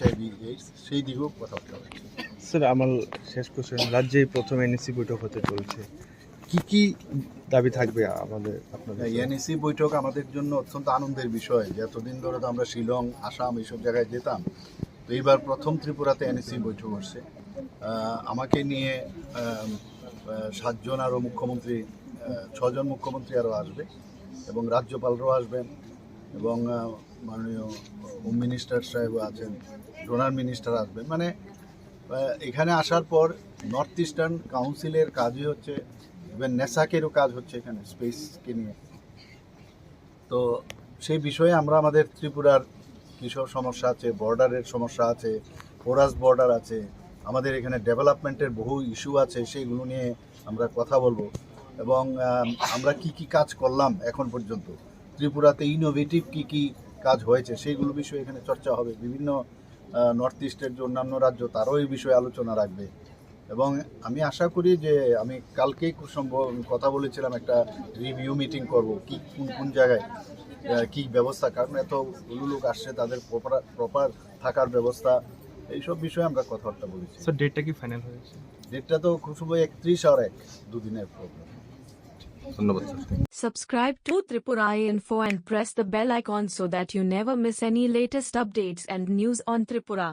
HIV AIDS সেই দিকেও কথাবার্তা হচ্ছে। স্যার আমার শেষ কোশ্চেন, রাজ্যেই প্রথম এনএসি বৈঠক হতে চলছে, কি দাবি থাকবে আমাদের আপনাদের? এনএসি বৈঠক আমাদের জন্য অত্যন্ত আনন্দের বিষয়, যে এতদিন ধরে তো আমরা শিলং, আসাম এইসব জায়গায় যেতাম, তো এইবার প্রথম ত্রিপুরাতে এনএসি বৈঠক হচ্ছে। আমাকে নিয়ে 7জন আরও মুখ্যমন্ত্রী, 6জন মুখ্যমন্ত্রী আরও আসবে এবং রাজ্যপালরাও আসবেন এবং মাননীয় হোম মিনিস্টার সাহেব আছেন, ডোনার মিনিস্টার আসবেন। মানে এখানে আসার পর নর্থ ইস্টার্ন কাউন্সিলের কাজই হচ্ছে, ইভেন নেসাকেরও কাজ হচ্ছে এখানে স্পেসকে নিয়ে। তো সেই বিষয়ে আমরা আমাদের ত্রিপুরার কিসব সমস্যা আছে, বর্ডারের সমস্যা আছে, পোরাস বর্ডার আছে, আমাদের এখানে ডেভেলপমেন্টের বহু ইস্যু আছে, সেইগুলো নিয়ে আমরা কথা বলবো। এবং আমরা কি কি কাজ করলাম এখন পর্যন্ত, ত্রিপুরাতে ইনোভেটিভ কি কি কাজ হয়েছে সেইগুলো বিষয়ে এখানে চর্চা হবে। বিভিন্ন নর্থ ইস্টের যে অন্যান্য রাজ্য তারাও এই বিষয়ে আলোচনা রাখবে। এবং আমি আশা করি যে আমি কালকেই খুব সম্ভব কথা বলেছিলাম, একটা রিভিউ মিটিং করব, কি কোন কোন জায়গায় কি ব্যবস্থা, কারণ এতগুলো লোক আসছে, তাদের প্রপার থাকার ব্যবস্থা, এইসব বিষয়ে আমরা কথাবার্তা বলেছি। স্যার ডেটটা কি ফাইনাল হয়েছে? ডেটটা তো খুব সম্ভব 31 আর 1 দুদিনের প্রোগ্রাম। ধন্যবাদ sir. Subscribe to Tripura Info and press the bell icon so that you never miss any latest updates and news on Tripura.